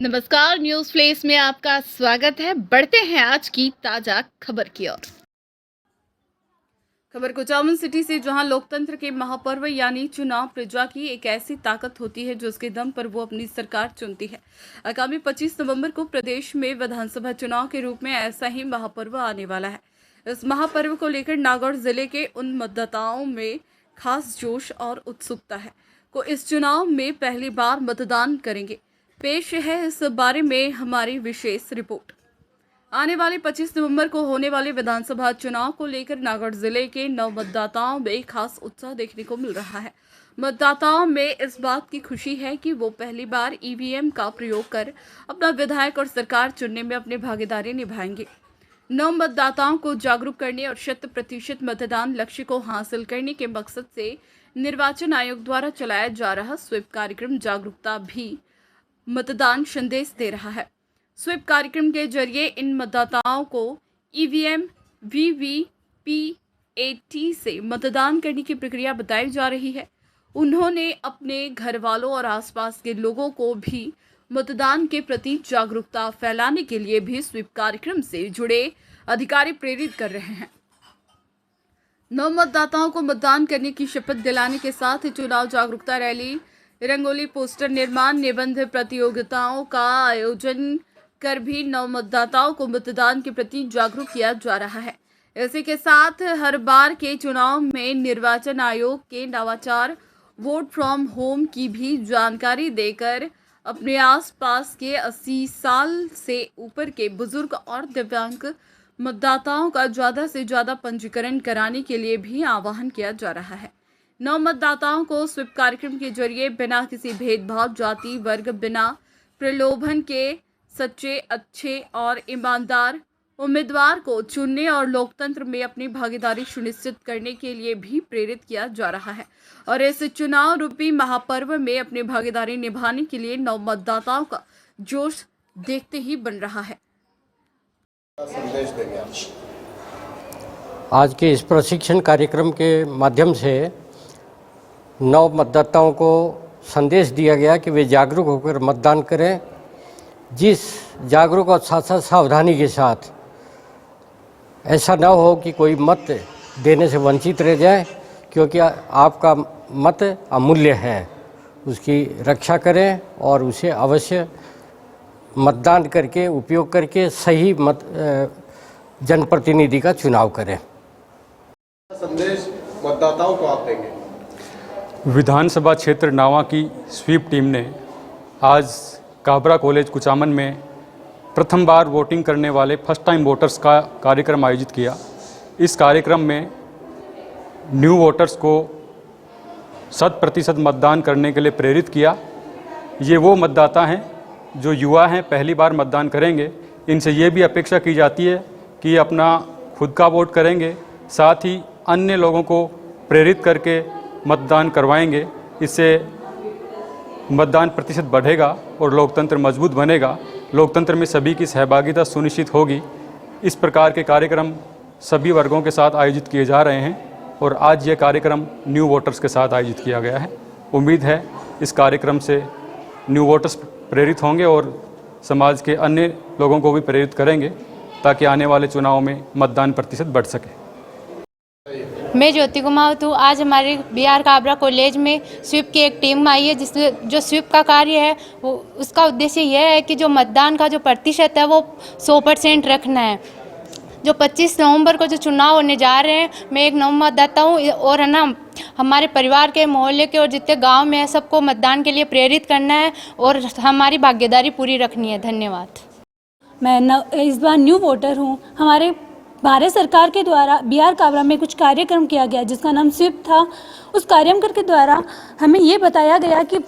नमस्कार, news flesh में आपका स्वागत है। बढ़ते हैं आज की ताजा खबर की ओर। खबर कुचामन सिटी से, जहां लोकतंत्र के महापर्व यानी चुनाव प्रजा की एक ऐसी ताकत होती है जो उसके दम पर वो अपनी सरकार चुनती है। आगामी 25 नवंबर को प्रदेश में विधानसभा चुनाव के रूप में ऐसा ही महापर्व आने वाला है। इस महापर्व को लेकर नागौर जिले के उन मतदाताओं में खास जोश और उत्सुकता है को इस चुनाव में पहली बार मतदान करेंगे। पेश है इस बारे में हमारी विशेष रिपोर्ट। आने वाले 25 नवंबर को होने वाले विधानसभा चुनाव को लेकर नागौर जिले के नव मतदाताओं में खास उत्साह देखने को मिल रहा है। मतदाताओं में इस बात की खुशी है कि वो पहली बार ईवीएम का प्रयोग कर अपना विधायक और सरकार चुनने में अपनी भागीदारी निभाएंगे। नव मतदाताओं को जागरूक करने और 100% मतदान लक्ष्य को हासिल करने के मकसद से निर्वाचन आयोग द्वारा चलाया जा रहा स्वीप कार्यक्रम जागरूकता भी मतदान संदेश दे रहा है। स्वीप कार्यक्रम के जरिए इन मतदाताओं को ईवीएम वीवीपीएटी से मतदान करने की प्रक्रिया बताई जा रही है। उन्होंने अपने घर वालों और आसपास के लोगों को भी मतदान के प्रति जागरूकता फैलाने के लिए भी स्वीप कार्यक्रम से जुड़े अधिकारी प्रेरित कर रहे हैं। नव मतदाताओं को मतदान करने की शपथ दिलाने के साथ ही चुनाव जागरूकता रैली, रंगोली, पोस्टर निर्माण, निबंध प्रतियोगिताओं का आयोजन कर भी नव मतदाताओं को मतदान के प्रति जागरूक किया जा रहा है। इसी के साथ हर बार के चुनाव में निर्वाचन आयोग के नवाचार वोट फ्रॉम होम की भी जानकारी देकर अपने आसपास के 80 साल से ऊपर के बुजुर्ग और दिव्यांग मतदाताओं का ज़्यादा से ज़्यादा पंजीकरण कराने के लिए भी आह्वान किया जा रहा है। नव मतदाताओं को स्वीप कार्यक्रम के जरिए बिना किसी भेदभाव, जाति, वर्ग, बिना प्रलोभन के सच्चे, अच्छे और ईमानदार उम्मीदवार को चुनने और लोकतंत्र में अपनी भागीदारी सुनिश्चित करने के लिए भी प्रेरित किया जा रहा है। और इस चुनाव रूपी महापर्व में अपनी भागीदारी निभाने के लिए नव मतदाताओं का जोश देखते ही बन रहा है। आज के इस प्रशिक्षण कार्यक्रम के माध्यम से नव मतदाताओं को संदेश दिया गया कि वे जागरूक होकर मतदान करें। जिस जागरूक और साथ साथ सावधानी के साथ ऐसा न हो कि कोई मत देने से वंचित रह जाए, क्योंकि आपका मत अमूल्य है। उसकी रक्षा करें और उसे अवश्य मतदान करके, उपयोग करके सही जनप्रतिनिधि का चुनाव करें। संदेश मतदाताओं को आप देंगे। विधानसभा क्षेत्र नावा की स्वीप टीम ने आज काबरा कॉलेज कुचामन में प्रथम बार वोटिंग करने वाले फर्स्ट टाइम वोटर्स का कार्यक्रम आयोजित किया। इस कार्यक्रम में न्यू वोटर्स को 100% मतदान करने के लिए प्रेरित किया। ये वो मतदाता हैं जो युवा हैं, पहली बार मतदान करेंगे। इनसे ये भी अपेक्षा की जाती है कि अपना खुद का वोट करेंगे, साथ ही अन्य लोगों को प्रेरित करके मतदान करवाएंगे। इससे मतदान प्रतिशत बढ़ेगा और लोकतंत्र मजबूत बनेगा। लोकतंत्र में सभी की सहभागिता सुनिश्चित होगी। इस प्रकार के कार्यक्रम सभी वर्गों के साथ आयोजित किए जा रहे हैं और आज ये कार्यक्रम न्यू वोटर्स के साथ आयोजित किया गया है। उम्मीद है इस कार्यक्रम से न्यू वोटर्स प्रेरित होंगे और समाज के अन्य लोगों को भी प्रेरित करेंगे ताकि आने वाले चुनाव में मतदान प्रतिशत बढ़ सके। मैं ज्योति कुमावत हूँ। आज हमारे बिहार काबरा कॉलेज में स्वीप की एक टीम आई है, जिसमें जो स्वीप का कार्य है वो उसका उद्देश्य यह है कि जो मतदान का जो प्रतिशत है वो 100% रखना है। जो 25 नवंबर को जो चुनाव होने जा रहे हैं, मैं एक नव मतदाता हूँ और है ना, हमारे परिवार के, मोहल्ले के और जितने गांव में है सबको मतदान के लिए प्रेरित करना है और हमारी भागीदारी पूरी रखनी है। धन्यवाद। मैं इस बार न्यू वोटर हूँ। हमारे भारत सरकार के द्वारा बिहार काबरा में कुछ कार्यक्रम किया गया जिसका नाम स्वीप था। उस कार्यक्रम के द्वारा हमें ये बताया गया कि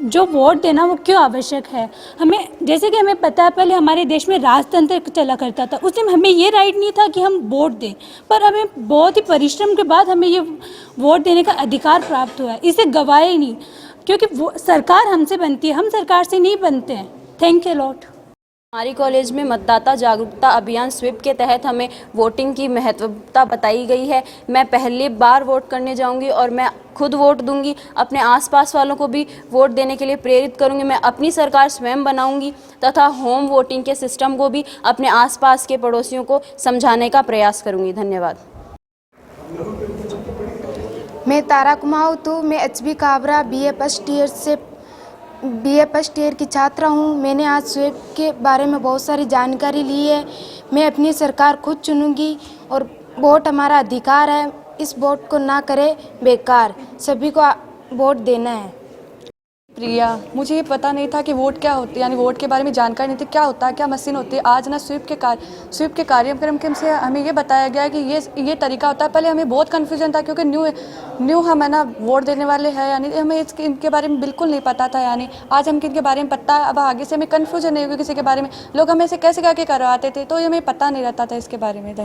जो वोट देना वो क्यों आवश्यक है। हमें, जैसे कि हमें पता है, पहले हमारे देश में राजतंत्र चला करता था। उस टाइम हमें ये राइट नहीं था कि हम वोट दें, पर हमें बहुत ही परिश्रम के बाद हमें ये वोट देने का अधिकार प्राप्त हुआ है। इसे गवाए नहीं, क्योंकि वो सरकार हमसे बनती है, हम सरकार से नहीं बनते हैं। Thank you lot. हमारी कॉलेज में मतदाता जागरूकता अभियान स्वीप के तहत हमें वोटिंग की महत्वता बताई गई है। मैं पहली बार वोट करने जाऊंगी और मैं खुद वोट दूंगी, अपने आसपास वालों को भी वोट देने के लिए प्रेरित करूंगी। मैं अपनी सरकार स्वयं बनाऊंगी तथा होम वोटिंग के सिस्टम को भी अपने आसपास के पड़ोसियों को समझाने का प्रयास करूंगी। धन्यवाद। मैं तारा कुमाऊँ मैं HB Kabra BA first year की छात्रा हूँ। मैंने आज स्वीप के बारे में बहुत सारी जानकारी ली है। मैं अपनी सरकार खुद चुनूंगी और वोट हमारा अधिकार है। इस वोट को ना करें बेकार, सभी को वोट देना है। प्रिया, मुझे ये पता नहीं था कि वोट क्या होती है, यानी वोट के बारे में जानकारी नहीं थी, क्या होता है, क्या मशीन होती है। आज ना स्वीप के कार्यक्रम से हमें ये बताया गया कि ये तरीका होता है। पहले हमें बहुत कन्फ्यूजन था क्योंकि न्यू हम है ना वोट देने वाले हैं, यानी हमें इनके बारे में बिल्कुल नहीं पता था। यानी आज हम इनके बारे में पता है, अब आगे से हमें कन्फ्यूजन नहीं होगी किसी के बारे में। लोग हमें से कैसे करवाते थे तो ये हमें पता नहीं रहता था इसके बारे में।